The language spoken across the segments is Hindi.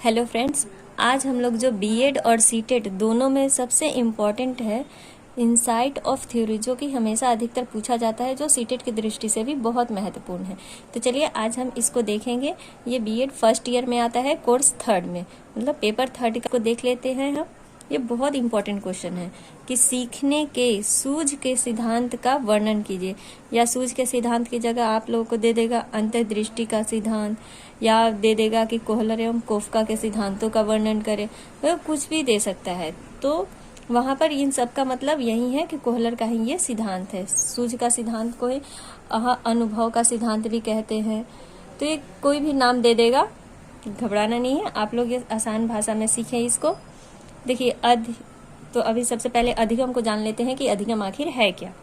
हेलो फ्रेंड्स, आज हम लोग जो बीएड और सीटेट दोनों में सबसे इम्पॉर्टेंट है इनसाइट ऑफ थ्योरी, जो कि हमेशा अधिकतर पूछा जाता है, जो सीटेट की दृष्टि से भी बहुत महत्वपूर्ण है। तो चलिए आज हम इसको देखेंगे। ये बीएड फर्स्ट ईयर में आता है, कोर्स थर्ड में, मतलब पेपर थर्ड को देख लेते हैं हम। ये बहुत इंपॉर्टेंट क्वेश्चन है कि सीखने के सूझ के सिद्धांत का वर्णन कीजिए, या सूझ के सिद्धांत की जगह आप लोगों को दे देगा अंतर्दृष्टि का सिद्धांत, या दे देगा कि कोहलर एवं कोफका के सिद्धांतों का वर्णन करें, तो कुछ भी दे सकता है। तो वहां पर इन सब का मतलब यही है कि कोहलर का ही ये सिद्धांत है। सूझ का सिद्धांत को ही अनुभव का सिद्धांत भी कहते हैं। तो ये कोई भी नाम दे देगा, घबराना नहीं है, आप लोग ये आसान भाषा में सीखें इसको। देखिए तो अभी सबसे पहले अधिगम को जान लेते हैं कि अधिगम आखिर है क्या।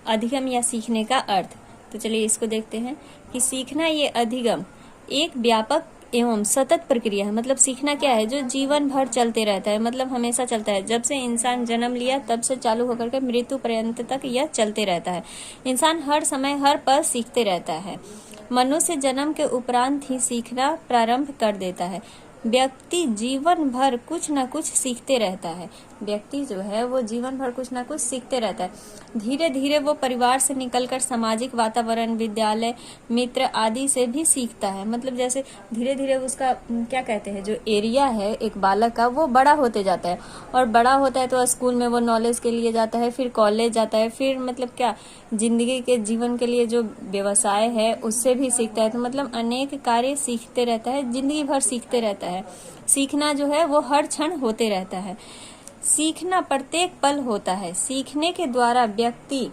अधिगम या सीखने का अर्थ, तो चलिए इसको देखते हैं कि सीखना ये अधिगम एक व्यापक एवं सतत प्रक्रिया है। मतलब सीखना क्या है, जो जीवन भर चलते रहता है, मतलब हमेशा चलता है। जब से इंसान जन्म लिया तब से चालू होकर के मृत्यु पर्यंत तक यह चलते रहता है। इंसान हर समय हर पल सीखते रहता है। मनुष्य जन्म के उपरांत ही सीखना प्रारंभ कर देता है। व्यक्ति जीवन भर कुछ न कुछ सीखते रहता है। व्यक्ति जो है वो जीवन भर कुछ न कुछ सीखते रहता है। धीरे धीरे वो परिवार से निकलकर सामाजिक वातावरण, विद्यालय, मित्र आदि से भी सीखता है। मतलब जैसे धीरे धीरे उसका क्या कहते हैं, जो एरिया है एक बालक का, वो बड़ा होते जाता है। और बड़ा होता है तो स्कूल में वो नॉलेज के लिए जाता है, फिर कॉलेज जाता है, फिर मतलब क्या जिंदगी के जीवन के लिए जो व्यवसाय है उससे भी सीखता है। तो मतलब अनेक कार्य सीखते रहता है, जिंदगी भर सीखते रहता है। सीखना जो है वो हर क्षण होते रहता है। सीखना प्रत्येक पल होता है। सीखने के द्वारा व्यक्ति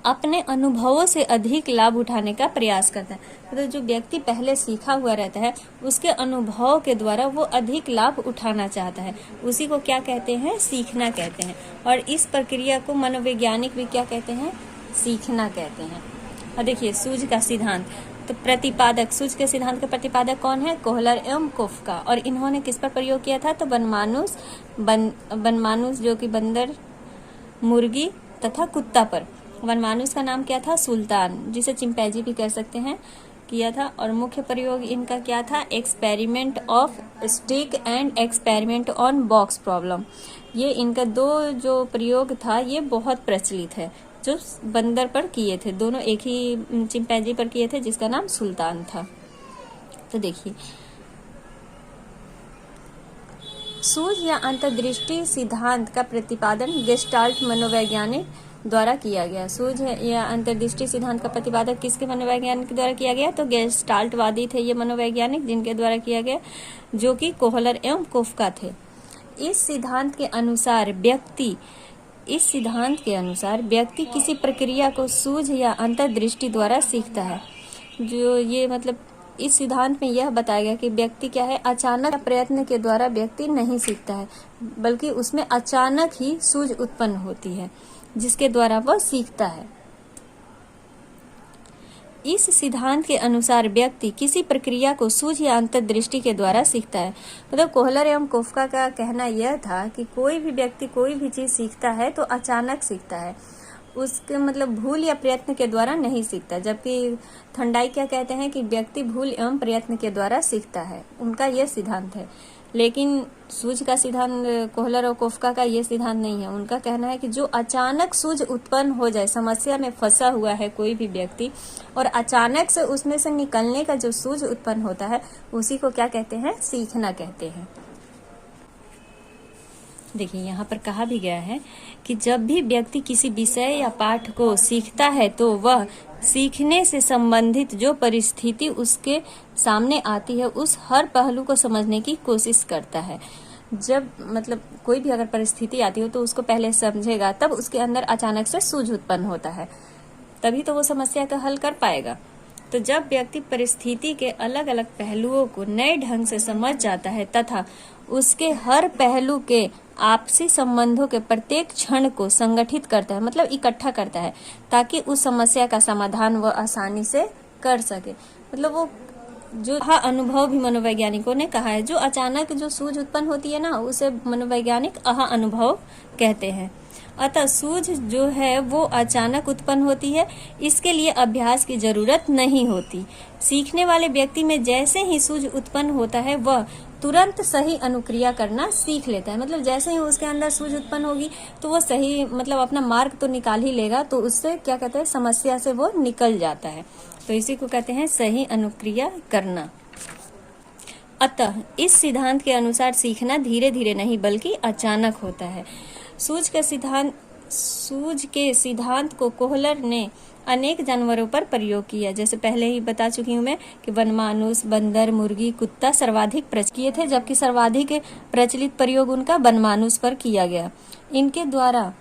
अपने अनुभवों से अधिक लाभ उठाने का प्रयास करता है। मतलब जो व्यक्ति पहले सीखा हुआ रहता है उसके अनुभव के द्वारा वो अधिक लाभ उठाना चाहता है, उसी को क्या कहते हैं, सीखना कहते हैं। और इस प्रक्रिया को मनोवैज्ञानिक भी क्या कहते हैं, सीखना कहते हैं। और देखिए सूझ का सिद्धांत, तो प्रतिपादक, सूझ के सिद्धांत के प्रतिपादक कौन है, कोहलर एवं कोफका। और इन्होंने किस पर प्रयोग किया था, तो बनमानुस जो कि बंदर, मुर्गी तथा कुत्ता पर। वनमानुस का नाम क्या था, सुल्तान, जिसे चिंपैंजी भी कह सकते हैं, किया था। और मुख्य प्रयोग इनका क्या था, experiment of stick and experiment on box problem. ये इनका दो जो प्रयोग था ये बहुत प्रचलित है, जो बंदर पर किए थे। दोनों एक ही चिंपैंजी पर किए थे जिसका नाम सुल्तान था। तो देखिए सूझ या अंतर्दृष्टि सिद्धांत का प्रतिपादन गेस्टाल्ट मनोवैज्ञानिक द्वारा किया गया। सूझ या अंतर्दृष्टि सिद्धांत का प्रतिपादन किसके मनोवैज्ञानिक द्वारा किया गया, तो गेस्टाल्टवादी थे ये मनोवैज्ञानिक, जिनके द्वारा किया गया, जो कि कोहलर एवं कोफका थे। इस सिद्धांत के अनुसार व्यक्ति किसी प्रक्रिया को सूझ या अंतर्दृष्टि द्वारा सीखता है। जो ये मतलब इस सिद्धांत में यह बताया गया कि व्यक्ति क्या है, अचानक प्रयत्न के द्वारा व्यक्ति नहीं सीखता है, बल्कि उसमें अचानक ही सूझ उत्पन्न होती है जिसके द्वारा वह सीखता है। इस सिद्धांत के अनुसार व्यक्ति किसी प्रक्रिया को सूझ या अंतर्दृष्टि के द्वारा सीखता है। मतलब कोहलर एवं कोफका का कहना यह था कि कोई भी व्यक्ति कोई भी चीज सीखता है तो अचानक सीखता है, उसके मतलब भूल या प्रयत्न के द्वारा नहीं सीखता। जबकि थंडाई क्या कहते हैं कि व्यक्ति भूल एवं प्रयत्न के द्वारा सीखता है, उनका यह सिद्धांत है। लेकिन सूझ का सिद्धांत, कोहलर और कोफका का ये सिद्धांत नहीं है। उनका कहना है कि जो अचानक सूझ उत्पन्न हो जाए, समस्या में फंसा हुआ है कोई भी व्यक्ति और अचानक से उसमें से निकलने का जो सूझ उत्पन्न होता है उसी को क्या कहते हैं, सीखना कहते हैं। देखिए यहाँ पर कहा भी गया है कि जब भी व्यक्ति किसी विषय या पाठ को सीखता है तो वह सीखने से संबंधित जो परिस्थिति उसके सामने आती है उस हर पहलू को समझने की कोशिश करता है। जब मतलब कोई भी अगर परिस्थिति आती हो तो उसको पहले समझेगा, तब उसके अंदर अचानक से सूझ उत्पन्न होता है, तभी तो वो समस्या का हल कर पाएगा। तो जब व्यक्ति परिस्थिति के अलग अलग पहलुओं को नए ढंग से समझ जाता है तथा उसके हर पहलू के आपसी संबंधों के प्रत्येक क्षण को संगठित करता है, मतलब इकट्ठा करता है, ताकि उस समस्या का समाधान वह आसानी से कर सके। मतलब वो जो अनुभव भी मनोवैज्ञानिकों ने कहा है, जो अचानक जो सूझ उत्पन्न होती है ना, उसे मनोवैज्ञानिक अनुभव कहते हैं। अतः सूझ जो है वो अचानक उत्पन्न होती है, इसके लिए अभ्यास की जरूरत नहीं होती। सीखने वाले व्यक्ति में जैसे ही सूझ उत्पन्न होता है वह तुरंत सही अनुक्रिया करना सीख लेता है। मतलब जैसे ही उसके अंदर सूझ उत्पन्न होगी तो वो सही मतलब अपना मार्ग तो निकाल ही लेगा, तो उससे क्या कहते हैं, समस्या से वो निकल जाता है। तो इसी को कहते हैं सही अनुक्रिया करना। अतः इस सिद्धांत के अनुसार सीखना धीरे धीरे नहीं बल्कि अचानक होता है। सूझ के सिद्धांत को कोहलर ने अनेक जानवरों पर प्रयोग किया। जैसे पहले ही बता चुकी हूँ मैं कि वनमानुष, बंदर, मुर्गी, कुत्ता सर्वाधिक प्रचलित किए थे, जबकि सर्वाधिक प्रचलित प्रयोग उनका वनमानुष पर किया गया। इनके द्वारा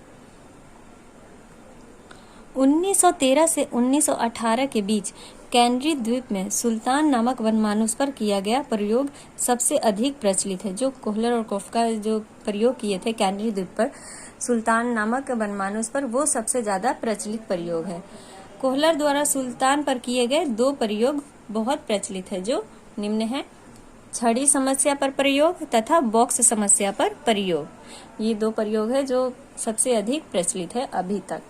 1913 से 1918 के बीच कैनरी द्वीप में सुल्तान नामक वनमानुष पर किया गया प्रयोग सबसे अधिक प्रचलित है। जो कोहलर और कोफ्का जो प्रयोग किए थे कैनरी द्वीप पर सुल्तान नामक वनमानुष पर, वो सबसे ज्यादा प्रचलित प्रयोग है। कोहलर द्वारा सुल्तान पर किए गए 2 प्रयोग बहुत प्रचलित है, जो निम्न है: छड़ी समस्या पर प्रयोग तथा बॉक्स समस्या पर प्रयोग। ये 2 प्रयोग है जो सबसे अधिक प्रचलित है अभी तक।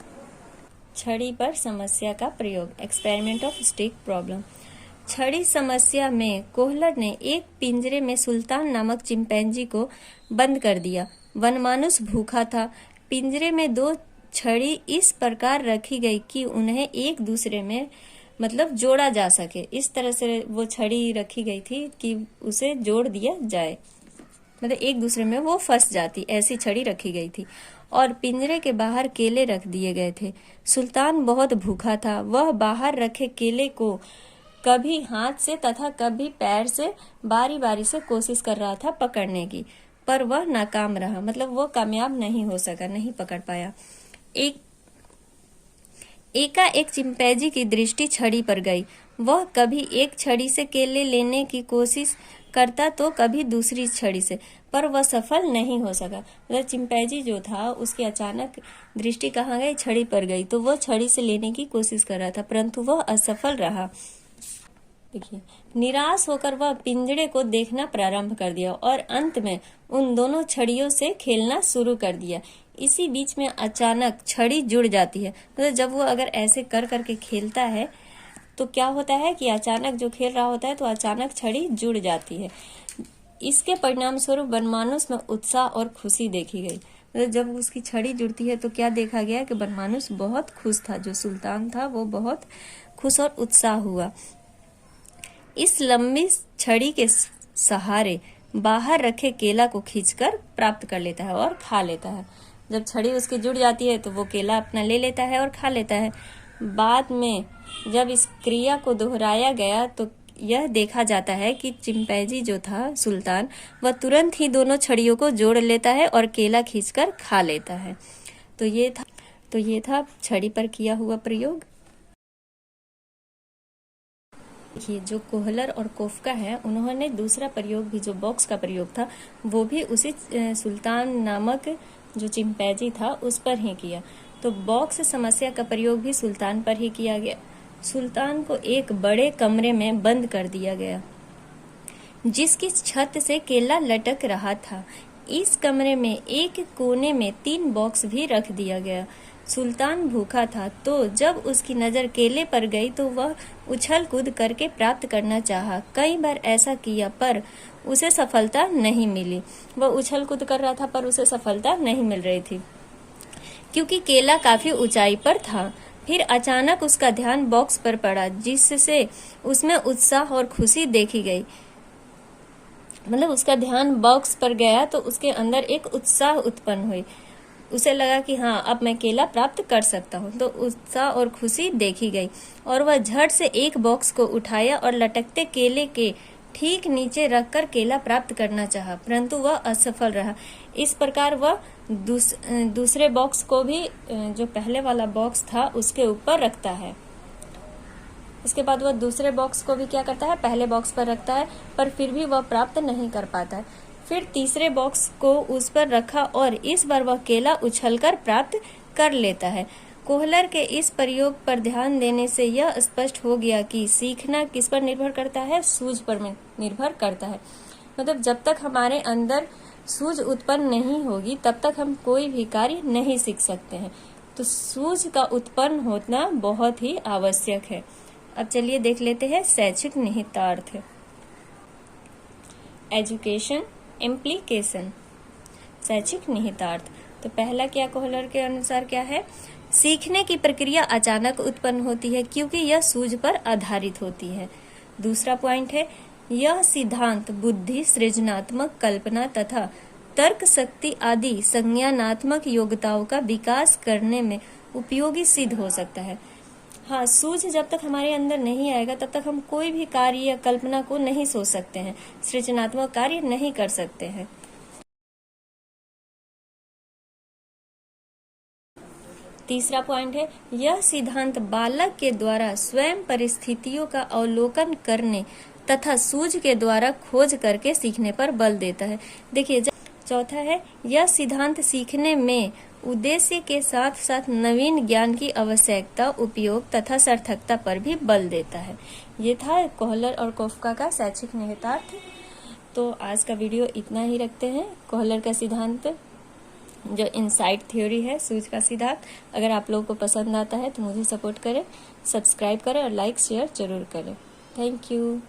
छड़ी पर समस्या का प्रयोग, एक्सपेरिमेंट ऑफ स्टिक प्रॉब्लम। छड़ी समस्या में कोहलर ने एक पिंजरे में सुल्तान नामक चिंपैंजी को बंद कर दिया। वनमानुष भूखा था। पिंजरे में 2 छड़ी इस प्रकार रखी गई कि उन्हें एक दूसरे में मतलब जोड़ा जा सके। इस तरह से वो छड़ी रखी गई थी कि उसे जोड़ दिया जाए, मतलब एक दूसरे में वो फंस जाती, ऐसी छड़ी रखी गई थी। और पिंजरे के बाहर केले रख दिए गए थे। सुल्तान बहुत भूखा था। वह बाहर रखे केले को कभी हाथ से तथा कभी पैर से बारी बारी से कोशिश कर रहा था पकड़ने की, पर वह नाकाम रहा। मतलब वो कामयाब नहीं हो सका, नहीं पकड़ पाया। एकाएक चिंपैंजी की दृष्टि छड़ी पर गई। वह कभी एक छड़ी से केले लेने की कोशिश करता तो कभी दूसरी छड़ी से, पर वह सफल नहीं हो सका। मतलब चिंपैंजी जो था उसकी अचानक दृष्टि कहाँ गई, छड़ी पर गई, तो वह छड़ी से लेने की कोशिश कर रहा था परंतु वह असफल रहा। देखिए, निराश होकर वह पिंजरे को देखना प्रारंभ कर दिया और अंत में उन दोनों छड़ियों से खेलना शुरू कर दिया। इसी बीच में अचानक छड़ी जुड़ जाती है। मतलब जब वो अगर ऐसे कर करके खेलता है तो क्या होता है कि अचानक जो खेल रहा होता है तो अचानक छड़ी जुड़ जाती है। इसके परिणाम स्वरूप वनमानुष में उत्साह और खुशी देखी गई। मतलब जब उसकी छड़ी जुड़ती है तो क्या देखा गया कि वनमानुष बहुत खुश था, जो सुल्तान था वो बहुत खुश और उत्साह हुआ। इस लंबी छड़ी के सहारे बाहर रखे केला को खींचकर प्राप्त कर लेता है और खा लेता है। जब छड़ी उसकी जुड़ जाती है तो वो केला अपना ले लेता है और खा लेता है। बाद में जब इस क्रिया को दोहराया गया तो यह देखा जाता है कि चिंपैंजी जो था सुल्तान, वह तुरंत ही दोनों छड़ियों को जोड़ लेता है और केला खींचकर खा लेता है। तो ये था छड़ी पर किया हुआ प्रयोग। देखिए, जो कोहलर और कोफ्का है उन्होंने दूसरा प्रयोग भी, जो बॉक्स का प्रयोग था, वो भी उसी सुल्तान नामक जो चिंपैंजी था उस पर ही किया। तो बॉक्स समस्या का प्रयोग भी सुल्तान पर ही किया गया। सुल्तान को एक बड़े कमरे में बंद कर दिया गया जिसकी छत से केला लटक रहा था। इस कमरे में एक कोने में 3 बॉक्स भी रख दिया गया। सुल्तान भूखा था तो जब उसकी नजर केले पर गई तो वह उछल कूद करके प्राप्त करना चाहा। कई बार ऐसा किया पर उसे सफलता नहीं मिली। वह उछल कूद कर रहा था पर उसे सफलता नहीं मिल रही थी क्योंकि केला काफी ऊंचाई पर था। फिर अचानक उसका ध्यान बॉक्स पर पड़ा जिससे उसमें उत्साह और खुशी देखी गई। मतलब उसका ध्यान बॉक्स पर गया तो उसके अंदर एक उत्साह उत्पन्न हुई। उसे लगा कि हाँ, अब मैं केला प्राप्त कर सकता हूँ। तो उत्साह और खुशी देखी गई और वह झट से एक बॉक्स को उठाया और लटकते केले के ठीक नीचे रखकर केला प्राप्त करना चाहा, परंतु वह असफल रहा। इस प्रकार वह दूसरे बॉक्स को भी, जो पहले वाला बॉक्स था, उसके ऊपर रखता है। इसके बाद वह दूसरे बॉक्स को भी क्या करता है, पहले बॉक्स पर रखता है, पर फिर भी वह प्राप्त नहीं कर पाता है। फिर तीसरे बॉक्स को उस पर रखा और इस बार वह केला उछलकर प्राप्त कर लेता है। कोहलर के इस प्रयोग पर ध्यान देने से यह स्पष्ट हो गया कि सीखना किस पर निर्भर करता है, सूझ पर निर्भर करता है। मतलब जब तक हमारे अंदर सूझ उत्पन्न नहीं होगी तब तक हम कोई भी कार्य नहीं सीख सकते हैं। तो सूझ का उत्पन्न होना बहुत ही आवश्यक है। अब चलिए देख लेते हैं शैक्षिक निहितार्थ। एजुकेशन इम्प्लीकेशन, शैक्षिक निहितार्थ। तो पहला क्या कोहलर के अनुसार क्या है, सीखने की प्रक्रिया अचानक उत्पन्न होती है क्योंकि यह सूझ पर आधारित होती है। दूसरा पॉइंट है, यह सिद्धांत बुद्धि, सृजनात्मक कल्पना तथा तर्क शक्ति आदि संज्ञानात्मक योग्यताओं का विकास करने में उपयोगी सिद्ध हो सकता है। हाँ, सूझ जब तक हमारे अंदर नहीं आएगा तब तक हम कोई भी कार्य या कल्पना को नहीं सोच सकते हैं, सृजनात्मक कार्य नहीं कर सकते हैं। तीसरा पॉइंट है, यह सिद्धांत बालक के द्वारा स्वयं परिस्थितियों का अवलोकन करने तथा सूझ के द्वारा खोज करके सीखने पर बल देता है। देखिए, चौथा है, यह सिद्धांत सीखने में उद्देश्य के साथ साथ नवीन ज्ञान की आवश्यकता, उपयोग तथा सार्थकता पर भी बल देता है। ये था कोहलर और काफ्का का शैक्षिक निहितार्थ। तो आज का वीडियो इतना ही रखते हैं। कोहलर का सिद्धांत जो इनसाइट थ्योरी है, सूझ का सिद्धांत, अगर आप लोगों को पसंद आता है तो मुझे सपोर्ट करें, सब्सक्राइब करें और लाइक शेयर जरूर करें। Thank you.